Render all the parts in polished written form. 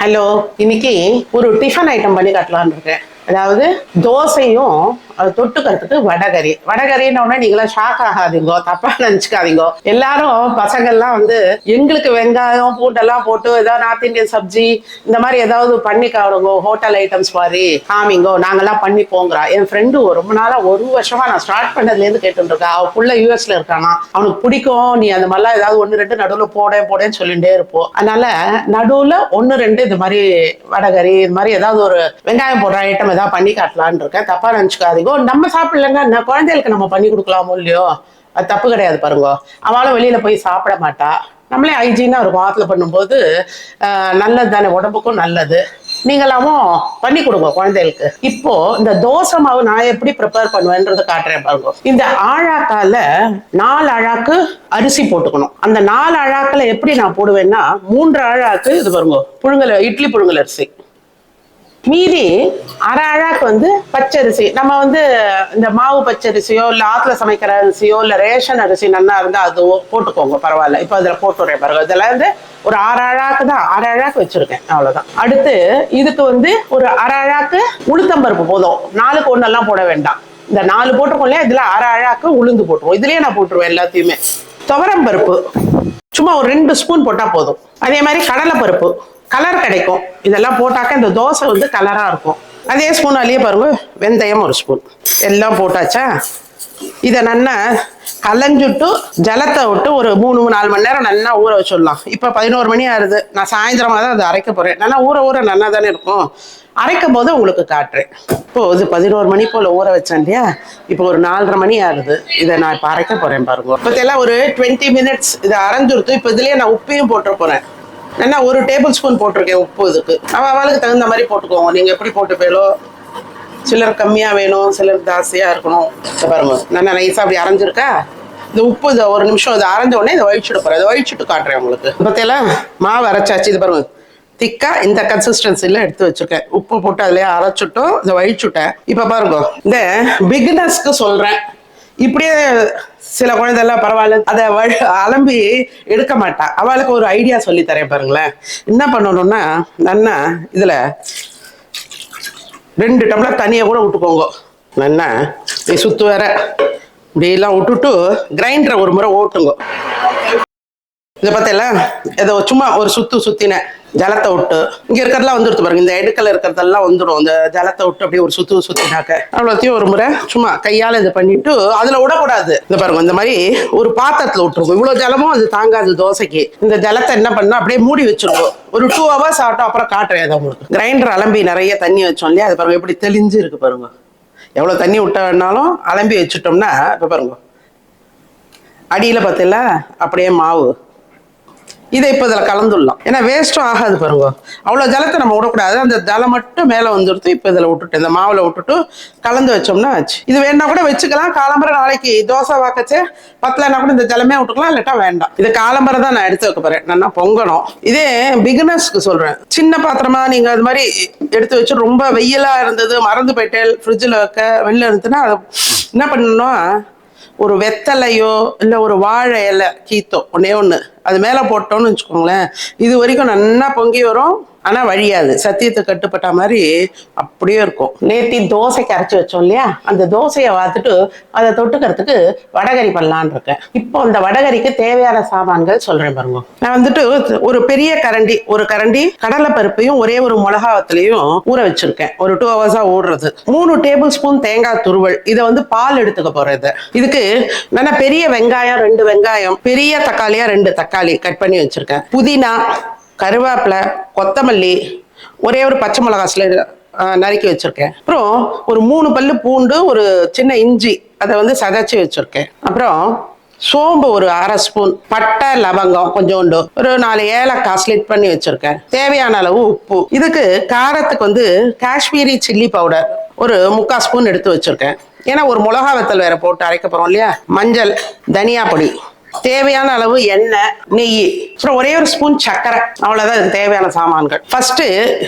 Hello, இன்னைக்கு ஒரு tiffin item பண்ணி காட்டலான்னு இருக்கேன். அதாவது தோசையும் அது தொட்டுக்கிறதுக்கு வடகறி. வடகறின்னு நீங்களா ஷாக் ஆகாதீங்க, தப்பா நினைச்சுக்காதீங்க. எல்லாரும் பசங்கள்லாம் எங்களுக்கு வெங்காயம் பூண்டெல்லாம் போட்டு ஏதாவது நார்த் இந்தியன் சப்ஜி இந்த மாதிரி ஏதாவது பண்ணி காடுங்க, ஹோட்டல் ஐட்டம்ஸ் மாதிரி காமிங்கோ, நாங்கெல்லாம் பண்ணி போங்கிறா. என் ஃப்ரெண்டு ரொம்ப நாளா, ஒரு வருஷமா நான் ஸ்டார்ட் பண்ணதுல இருந்து கேட்டு இருக்கா. அவ புள்ள யூஎஸ்ல இருக்கானா, அவனுக்கு பிடிக்கும், நீ அந்த மாதிரிலாம் ஏதாவது ஒன்னு ரெண்டு நடுவில் போடேன்னு சொல்லிட்டே இருப்போம். அதனால நடுவுல ஒன்னு ரெண்டு இது மாதிரி வடகறி இது மாதிரி ஏதாவது ஒரு வெங்காயம் போடுற ஐட்டம் ஏதாவது பண்ணி காட்டலான்னு இருக்கேன். தப்பா நினைச்சுக்காதீங்க. நம்ம சாப்பிடலங்க, குழந்தைகளுக்கு நம்ம பண்ணி கொடுக்கலாமோ இல்லையோ, அது தப்பு கிடையாது. பாருங்க, அவளும் வெளியில போய் சாப்பிட மாட்டா. நம்மளே ஹைஜீனா ஒரு வாரத்தில் பண்ணும்போது நல்லது தானே, உடம்புக்கும் நல்லது. நீங்களாமும் பண்ணி கொடுங்க குழந்தைகளுக்கு. இப்போ இந்த தோசை மாவு நான் எப்படி ப்ரிப்பேர் பண்ணுவேன்றது காட்டுறேன் பாருங்க. இந்த ஆழாக்கால 4 அழாக்கு அரிசி போட்டுக்கணும். அந்த 4 அழாக்குல எப்படி நான் போடுவேன்னா, 3 அழாக்கு இது பாருங்க புழுங்கல், இட்லி புழுங்கல் அரிசி. மீதி அரை அழாக்கு பச்சரிசி. நம்ம இந்த மாவு பச்சரிசியோ இல்ல ஆத்துல சமைக்கிற அரிசியோ இல்ல ரேஷன் அரிசி நல்லா இருந்தா அது போட்டுக்கோங்க, பரவாயில்ல. இப்ப அதுல போட்டுறேன் பாருங்க. இதுல ஒரு 6 அழாக்கு தான், 6 அழாக்கு வச்சிருக்கேன், அவ்வளவுதான். அடுத்து இதுக்கு ஒரு 1/2 அழாக்கு உளுத்தம்பருப்பு போதும். 4க்கு 1 எல்லாம் போட வேண்டாம். இந்த 4 போட்டுக்கோம் இல்லையா, இதுல 1/2 அழாக்கு உளுந்து போட்டுருவோம். இதுலயே நான் போட்டுருவேன் எல்லாத்தையுமே. துவரம் பருப்பு சும்மா ஒரு 2 ஸ்பூன் போட்டா போதும். அதே மாதிரி கடலை பருப்பு, கலர் கிடைக்கும். இதெல்லாம் போட்டாக்க இந்த தோசை கலரா இருக்கும். அதே ஸ்பூன் அழியே பாருங்க. வெந்தயம் 1 ஸ்பூன். எல்லாம் போட்டாச்சா, இதை நல்லா கலைஞ்சுட்டு ஜலத்தை விட்டு ஒரு 3-4 மணி நேரம் நல்லா ஊற வச்சிடலாம். இப்போ 11 மணி ஆகுது. நான் சாயந்தரமா தான் அதை அரைக்க போறேன். நல்லா ஊற நல்லா தானே இருக்கும். அரைக்கும் போது உங்களுக்கு காட்டுறேன். இப்போ இது 11 மணி போல ஊற வச்சேன் இல்லையா, இப்போ ஒரு 4:30 மணி ஆகுது. இதை நான் இப்போ அரைக்க போறேன் பாருங்க. இப்போ எல்லாம் ஒரு 20 மினிட்ஸ் இதை அரைஞ்சுடுத்து. இப்போ இதுலயே நான் உப்பையும் போட்டு போறேன். நல்லா 1 டேபிள் ஸ்பூன் போட்டிருக்கேன் உப்பு. இதுக்கு அவளுக்கு தகுந்த மாதிரி போட்டுக்கோங்க. நீங்க எப்படி போட்டுப்பேலோ, சிலர் கம்மியா வேணும், சிலர் ஜாஸ்தியா இருக்கணும். பாருங்க நல்லா நைஸா அப்படி அரைஞ்சிருக்கா. இந்த உப்பு இதை 1 நிமிஷம் இதை அரைஞ்ச உடனே இதை வழிச்சுட்டு போறேன். இதை வழிச்சுட்டு காட்டுறேன் உங்களுக்கு. பத்தியெல்லாம் மாவு அரைச்சாச்சு. இது பாருங்க திக்கா இந்த கன்சிஸ்டன்சில எடுத்து வச்சிருக்கேன். உப்பு போட்டு அதுலயே அரைச்சுட்டோம், இதை வழிச்சுட்டேன். இப்ப பாருங்க, இந்த பிகினர்ஸ்க்கு சொல்றேன். இப்படியே சில குழந்தைலாம் பரவாயில்ல, அதை அலம்பி எடுக்க மாட்டா. அவளுக்கு ஒரு ஐடியா சொல்லி தரேன் பாருங்களேன். என்ன பண்ணணும்னா, நல்லா இதுல 2 டம்ளர் தண்ணியை கூட விட்டுக்கோங்க. நல்லா சுத்து வேற இப்படியெல்லாம் விட்டுட்டு கிரைண்டரை ஒரு முறை ஓட்டுங்க. இதை பார்த்தல, இதை சும்மா ஒரு சுத்தினேன். ஜலத்தை விட்டு இங்க இருக்கிறதெல்லாம் வந்துடுது பாருங்க. இந்த எடுக்கல இருக்கிறதெல்லாம் வந்துடும். இந்த ஜலத்தை விட்டு அப்படியே ஒரு சுத்தினாக்க அவ்வளோத்தையும் ஒரு முறை சும்மா கையால இது பண்ணிட்டு அதுல விடக்கூடாது. இந்த பாருங்க, இந்த மாதிரி ஒரு பாத்திரத்துல விட்டுருக்கும். இவ்வளவு ஜலமும் அது தாங்காது தோசைக்கு. இந்த ஜலத்தை என்ன பண்ணா அப்படியே மூடி வச்சிருக்கோம். ஒரு 2 ஹவர்ஸ் ஆகட்டும், அப்புறம் காட்டுறேன் அதை உங்களுக்கு. கிரைண்டர் அலம்பி நிறைய தண்ணி வச்சோம் இல்லையா, அது பாருங்க எப்படி தெளிஞ்சு இருக்கு பாருங்க. எவ்வளவு தண்ணி விட்ட வேணாலும் அலம்பி வச்சுட்டோம்னா, இப்ப பாருங்க அடியில பார்த்தல அப்படியே மாவு. இதை இப்போ இதில் கலந்துடலாம். ஏன்னா வேஸ்ட்டும் ஆகாது பாருங்க. அவ்வளோ ஜலத்தை நம்ம விடக்கூடாது. அந்த ஜலம் மட்டும் மேலே வந்துடுத்து. இப்போ இதில் விட்டுட்டு இந்த மாவில் விட்டுட்டு கலந்து வச்சோம்னா ஆச்சு. இது வேணா கூட வச்சுக்கலாம். காலம்பரை நாளைக்கு தோசை வாக்கச்சே பத்தலைன்னா கூட இந்த ஜலமே விட்டுக்கலாம், இல்லாட்டா வேண்டாம். இது காலம்பரை தான் நான் எடுத்து வைக்க போறேன். நல்லா பொங்கணும். இதே பிகினர்ஸ்க்கு சொல்றேன். சின்ன பாத்திரமா நீங்க அது மாதிரி எடுத்து வச்சு ரொம்ப வெயிலா இருந்தது, மறந்து போயிட்டேன் ஃப்ரிட்ஜில் வைக்க, வெளில இருந்துச்சுன்னா அதை என்ன பண்ணணும்னா, ஒரு வெத்தலையோ இல்லை ஒரு வாழை இலை கீத்தோ ஒண்ணு அது மேலே போட்டோம்னு வச்சுக்கோங்களேன், இது வரைக்கும் நல்லா பொங்கி வரும். ஆனா வழியாது. சத்தியத்தை கட்டுப்பட்ட மாதிரி அப்படியே இருக்கும். நேத்தி தோசைக்கு அரைச்சி வச்சோம் இல்லையா, அந்த தோசையை பார்த்துட்டு அதை தொட்டுக்கிறதுக்கு வடகறி பண்ணலான்னு இருக்கேன். இப்போ அந்த வடகறிக்கு தேவையான சாமான்கள் சொல்றேன் பாருங்க. நான் ஒரு பெரிய கரண்டி, ஒரு கரண்டி கடலை பருப்பையும் ஒரே ஒரு மிளகாவத்திலையும் ஊற வச்சிருக்கேன். ஒரு 2 ஹவர்ஸா ஊடுறது. 3 டேபிள் ஸ்பூன் தேங்காய் துருவல். இதை பால் எடுத்துக்க போறது. இதுக்கு நல்லா பெரிய வெங்காயம் 2 வெங்காயம், பெரிய தக்காளியா 2 தக்காளி கட் பண்ணி வச்சிருக்கேன். புதினா, கருவேப்பிலை, கொத்தமல்லி, ஒரே ஒரு பச்சை மிளகாய் நறுக்கி வச்சிருக்கேன். அப்புறம் ஒரு 3 பல்லு பூண்டு, ஒரு சின்ன இஞ்சி அதை சதைச்சி வச்சிருக்கேன். அப்புறம் சோம்பு ஒரு 1/2 ஸ்பூன், பட்டை லவங்கம் கொஞ்சோண்டு, ஒரு 4 ஏலக்காய் ஸ்லிட் பண்ணி வச்சிருக்கேன். தேவையான அளவு உப்பு. இதுக்கு காரத்துக்கு காஷ்மீரி சில்லி பவுடர் ஒரு 3/4 ஸ்பூன் எடுத்து வச்சிருக்கேன். ஏன்னா ஒரு மிளகா வத்தல் வேற போட்டு அரைக்க போறோம் இல்லையா. மஞ்சள், தனியா பொடி, தேவையான அளவு எண்ணெய், நெய், அப்புறம் ஒரே ஒரு ஸ்பூன் சர்க்கரை. அவ்வளவுதான் இதுக்கு தேவையான சாமான்கள். ஃபர்ஸ்ட்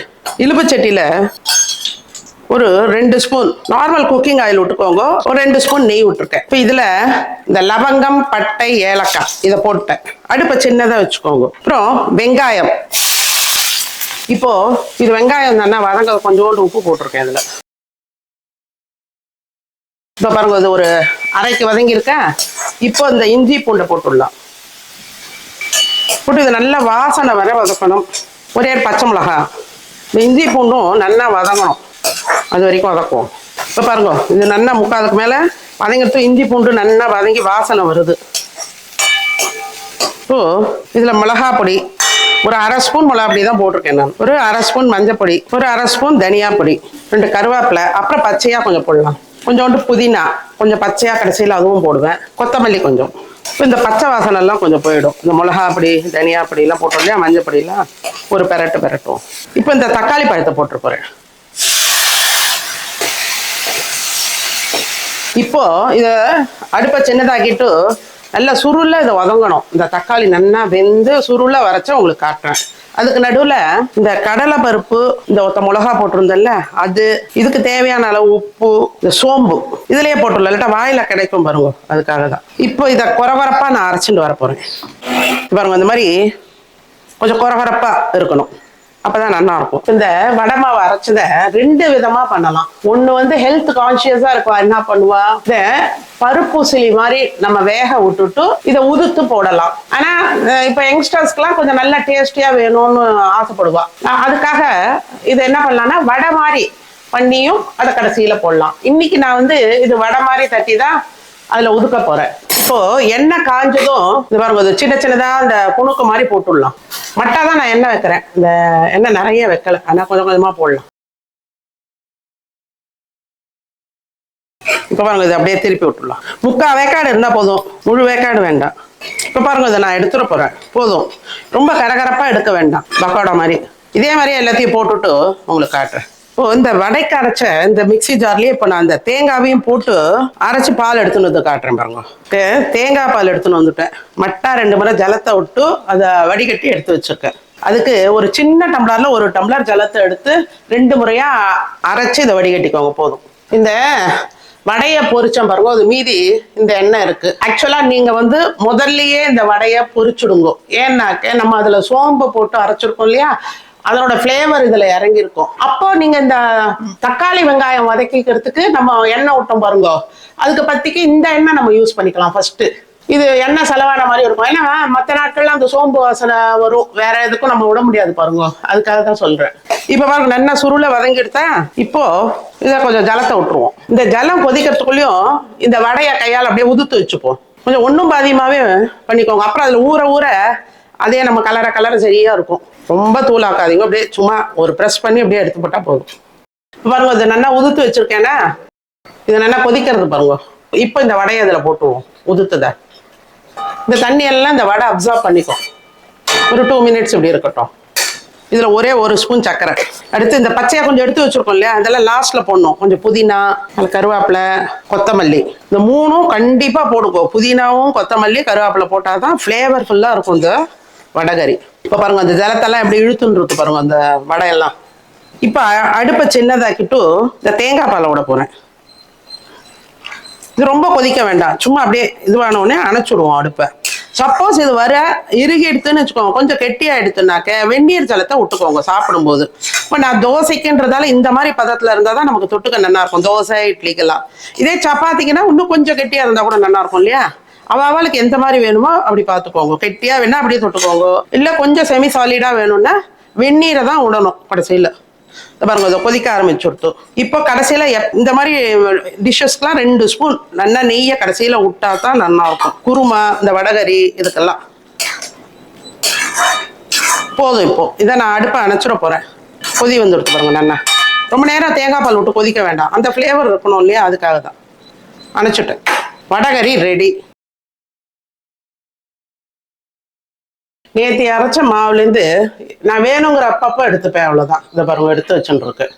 இலுப்பு சட்டியில ஒரு 2 ஸ்பூன் நார்மல் குக்கிங் ஆயில் விட்டுக்கோங்க. ஒரு 2 ஸ்பூன் நெய் விட்டுருக்கேன். இப்போ இதுல இந்த லவங்கம், பட்டை, ஏலக்காய் இதை போட்டேன். அடுப்பை சின்னதா வச்சுக்கோங்க. அப்புறம் வெங்காயம் இப்போ இது வெங்காயம் தானே வதங்க கொஞ்சோண்டு உப்பு போட்டிருக்கேன் இதுல. இப்போ பாருங்க இது ஒரு அரைக்கு வதங்கியிருக்கேன். இப்போ இந்த இஞ்சி பூண்டை போட்டுடலாம். போட்டு இது நல்லா வாசனை வர வதக்கணும். ஒரே பச்சை மிளகா, இந்த இஞ்சி பூண்டும் நல்லா வதங்கணும், அது வரைக்கும் வதக்குவோம். இப்போ பாருங்க இது நல்லா முக்காதுக்கு மேலே வதங்கிறது. இஞ்சி பூண்டு நல்லா வதங்கி வாசனை வருது. இப்போ இதில் மிளகா பொடி ஒரு அரை ஸ்பூன் மிளகா பொடி தான் போட்டிருக்கேன் நான். ஒரு அரை ஸ்பூன் மஞ்சள் பொடி, ஒரு அரை ஸ்பூன் தனியா பொடி, 2 கருவேப்பிலை, அப்புறம் பச்சையாக கொஞ்சம் போடலாம். கொஞ்சோண்டு புதினா கொஞ்சம் பச்சையாக கடைசியில் அதுவும் போடுவேன். கொத்தமல்லி கொஞ்சம். இப்போ இந்த பச்சை வாசனை எல்லாம் கொஞ்சம் போயிடும். இந்த மிளகா பொடி தனியா பொடியெல்லாம் போட்டோம் இல்லையா, மஞ்சள் பொடியெல்லாம் ஒரு பெரட்டும். இப்போ இந்த தக்காளி பழத்தை போட்டு போகிறேன். இப்போ இதை அடுப்பை சின்னதாக்கிட்டு நல்லா சுருள இதை வதங்கணும். இந்த தக்காளி நல்லா வெந்து சுருள வரைச்சா உங்களுக்கு காட்டுறேன். அதுக்கு நடுவில் இந்த கடலை பருப்பு, இந்த ஒத்த மிளகா போட்டிருந்தேன்ல அது, இதுக்கு தேவையான அளவு உப்பு, இந்த சோம்பு இதுலயே போட்டுடல, இல்லாட்டா வாயில கிடைக்கும் பாருங்க, அதுக்காக தான். இப்போ இதை குறவரப்பா நான் அரைச்சிட்டு வர போறேன். பாருங்க இந்த மாதிரி கொஞ்சம் குறவரப்பா இருக்கணும், அப்பதான் நல்லா இருக்கும். இந்த வடை மாவு அரைச்சத 2 விதமா பண்ணலாம். ஒண்ணு வந்து ஹெல்த் கான்சியஸா இருக்கும், என்ன பண்ணுவா, இத பருப்பூசிலி மாதிரி நம்ம வேக விட்டுட்டு இதை உதுத்து போடலாம். ஆனா இப்ப யங்ஸ்டர்ஸ்க்குலாம் கொஞ்சம் நல்ல டேஸ்டியா வேணும்னு ஆசைப்படுவா. அதுக்காக இதை என்ன பண்ணலாம்னா வடை மாதிரி பண்ணியும் அதை கடைசியில போடலாம். இன்னைக்கு நான் வந்து இது வடை மாதிரி தட்டி தான் அதுல உதுக்க போறேன். இப்போ எண்ணெய் காஞ்சதும் இது பாருங்க சின்ன சின்னதா இந்த புணுக்கு மாதிரி போட்டுடலாம். மட்டாதான் நான் எண்ணெய் வைக்கிறேன், இந்த எண்ணெய் நிறைய வைக்கல, ஆனா கொஞ்சம் கொஞ்சமா போடலாம். இப்ப பாருங்க இது அப்படியே திருப்பி விட்டுடலாம். 3/4 வேக்காடு இருந்தா போதும், முழு வேக்காடு வேண்டாம். இப்ப பாருங்க இதை நான் எடுத்துட போறேன். போதும், ரொம்ப கரகரப்பா எடுக்க வேண்டாம், பக்கோடா மாதிரி. இதே மாதிரி எல்லாத்தையும் போட்டுட்டு உங்களுக்கு காட்டுறேன். இப்போ இந்த வடைக்கு அரைச்ச இந்த மிக்சி ஜார்லயே இப்போ நான் இந்த தேங்காவையும் போட்டு அரைச்சி பால் எடுத்துன்னு வந்து காட்டுறேன் பாருங்க. தேங்காய் பால் எடுத்துன்னு வந்துட்டேன். மட்டா 2 முறை ஜலத்தை விட்டு அதை வடிகட்டி எடுத்து வச்சிருக்கேன். அதுக்கு ஒரு சின்ன டம்ளர்ல 1 டம்ளர் ஜலத்தை எடுத்து 2 முறையா அரைச்சி இதை வடிகட்டிக்கோங்க போதும். இந்த வடையை பொரிச்சோம் பாருங்க, அது மீதி இந்த எண்ணெய் இருக்கு. ஆக்சுவலா நீங்க வந்து முதல்லயே இந்த வடையை பொரிச்சுடுங்க. ஏன்னாக்க நம்ம அதுல சோம்பு போட்டு அரைச்சிருக்கோம் இல்லையா, அதனோட ஃப்ளேவர் இதுல இறங்கியிருக்கும். அப்போ நீங்க இந்த தக்காளி வெங்காயம் வதக்கிக்கிறதுக்கு நம்ம எண்ணெய் விட்டோம் பாருங்க, அதுக்கு பத்திக்கு இந்த எண்ணெய் நம்ம யூஸ் பண்ணிக்கலாம் ஃபர்ஸ்ட். இது எண்ணெய் செலவான மாதிரி இருக்கும். ஏன்னா மற்ற நாட்கள்ல அந்த சோம்பு வாசனை வரும், வேற எதுக்கும் நம்ம விட முடியாது பாருங்க, அதுக்காக தான் சொல்றேன். இப்ப பாருங்க நல்லா சுருளை வதங்கிடுத்தா. இப்போ இதை கொஞ்சம் ஜலத்தை விட்டுருவோம். இந்த ஜலம் கொதிக்கிறதுக்குள்ளயும் இந்த வடையை கையால் அப்படியே உதுத்து வச்சுப்போம். கொஞ்சம் ஒன்றும் பாதியமாவே பண்ணிக்கோங்க. அப்புறம் அதுல ஊற ஊற அதே நம்ம கலர சரியா இருக்கும். ரொம்ப தூளாக்காதீங்க, அப்படியே சும்மா ஒரு ப்ரெஸ் பண்ணி அப்படியே எடுத்து போட்டா போதும். பாருங்க இதை நல்லா உதுத்து வச்சிருக்கேன்னா இதை நல்லா கொதிக்கிறது பாருங்க. இப்போ இந்த வடையை அதில் போட்டுருவோம் உதுத்துத. இந்த தண்ணி எல்லாம் இந்த வடை அப்சர்வ் பண்ணிக்கும். ஒரு 2 மினிட்ஸ் இப்படி இருக்கட்டும். இதுல ஒரே 1 ஸ்பூன் சர்க்கரை. அடுத்து இந்த பச்சையா கொஞ்சம் எடுத்து வச்சிருக்கோம் இல்லையா, அதெல்லாம் லாஸ்ட்ல போடணும். கொஞ்சம் புதினா, கருவேப்பிலை, கொத்தமல்லி, இந்த 3ம் கண்டிப்பா போடுக்கோ. புதினாவும் கொத்தமல்லி கருவேப்பிலை போட்டாதான் ஃபிளேவர்ஃபுல்லா இருக்கும் இந்த வடைகறி. இப்ப பாருங்க அந்த ஜலத்தெல்லாம் எப்படி இழுத்துன்னு இருக்கு பாருங்க அந்த வடையெல்லாம். இப்ப அடுப்பை சின்னதாக்கிட்டு இந்த தேங்காய் பாலை விட போறேன். இது ரொம்ப கொதிக்க வேண்டாம், சும்மா அப்படியே இதுவானோடனே அணைச்சுடுவோம் அடுப்பை. சப்போஸ் இது வர இறுகி எடுத்துன்னு வச்சுக்கோங்க, கொஞ்சம் கெட்டியா எடுத்துனாக்க வெந்நீர் ஜலத்தை விட்டுக்கோங்க சாப்பிடும்போது. இப்போ நான் தோசைக்குன்றதால இந்த மாதிரி பதத்துல இருந்தால் தான் நமக்கு தொட்டுக்க நல்லா இருக்கும், தோசை இட்லிக்கெல்லாம். இதே சப்பாத்திக்குன்னா இன்னும் கொஞ்சம் கெட்டியா இருந்தால் கூட நல்லா இருக்கும் இல்லையா. அவளுக்கு எந்த மாதிரி வேணுமோ அப்படி பார்த்துக்கோங்க. கெட்டியா வேணா அப்படியே தொட்டுக்கோங்க, இல்லை கொஞ்சம் செமி சாலிடா வேணும்னா வெந்நீரை தான் விடணும் கடைசியில். பாருங்க இதை கொதிக்க ஆரம்பிச்சுடுத்து. இப்போ கடைசியில இந்த மாதிரி டிஷ்ஷஸ்க்குலாம் 2 ஸ்பூன் நல்லா நெய்யை கடைசியில விட்டா தான் நல்லா இருக்கும். குருமா, இந்த வடகரி இதுக்கெல்லாம் போதும். இப்போ இதை நான் அடுப்பை அணைச்சிட போறேன். கொதி வந்துடுத்து பாருங்க நல்லா. ரொம்ப நேரம் தேங்காய் பால் விட்டு கொதிக்க வேண்டாம், அந்த ஃப்ளேவர் இருக்கணும் இல்லையா, அதுக்காக தான் அணைச்சிட்டேன். வடகரி ரெடி. நேற்று அரைச்ச மாவுலேருந்து நான் வேணுங்கிற அப்பப்போ எடுத்துப்பேன், அவ்வளோதான். இதை பாருங்க எடுத்து வச்சுட்டு இருக்கு.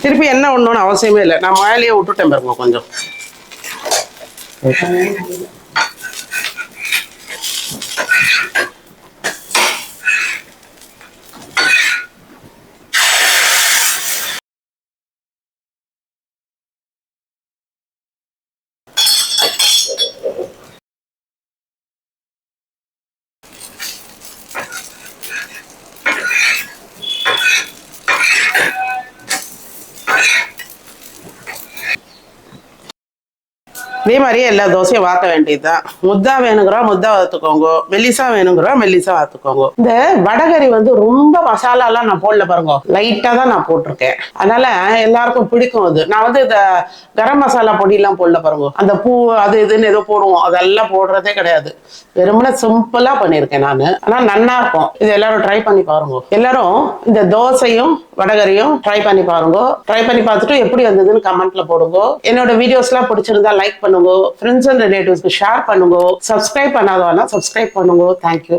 திருப்பி எண்ணெய் ஒண்ணு அவசியமே இல்லை, நான் மேலேயே விட்டுட்டேன் பாருங்க கொஞ்சம். இதே மாதிரியே எல்லா தோசையும் வார்த்த வேண்டியதுதான். முத்தா வேணுங்கிறோம் முத்தா வாத்துக்கோங்க, மெல்லிசா வேணுங்கிறோம் மெல்லிசா வாத்துக்கோங்க. இந்த வடகறி வந்து ரொம்ப மசாலாலாம் நான் போடல பாருங்க, லைட்டா தான் நான் போட்டிருக்கேன். அதனால எல்லாருக்கும் பிடிக்கும் அது. நான் வந்து இந்த கரம் மசாலா பொடியெல்லாம் போடல பாருங்க, அந்த பூ அது இதுன்னு ஏதோ போடுவோம், அதெல்லாம் போடுறதே கிடையாது. வெறுமனே சிம்பிளா பண்ணியிருக்கேன் நான். ஆனா நல்லா இருக்கும். இது எல்லாரும் ட்ரை பண்ணி பாருங்க. எல்லாரும் இந்த தோசையும் வடகரியும் ட்ரை பண்ணி பாருங்க. ட்ரை பண்ணி பார்த்துட்டு எப்படி வந்ததுன்னு கமெண்ட்ல போடுங்க. என்னோட வீடியோஸ்லாம் பிடிச்சிருந்தா லைக் பண்ணுங்க, ஃப்ரெண்ட்ஸ் அண்ட் ரிலேட்டிவ்ஸ்க்கு ஷேர் பண்ணுங்க, சப்ஸ்கிரைப் பண்ணாதவனா சப்ஸ்கிரைப் பண்ணுங்க. தேங்க்யூ.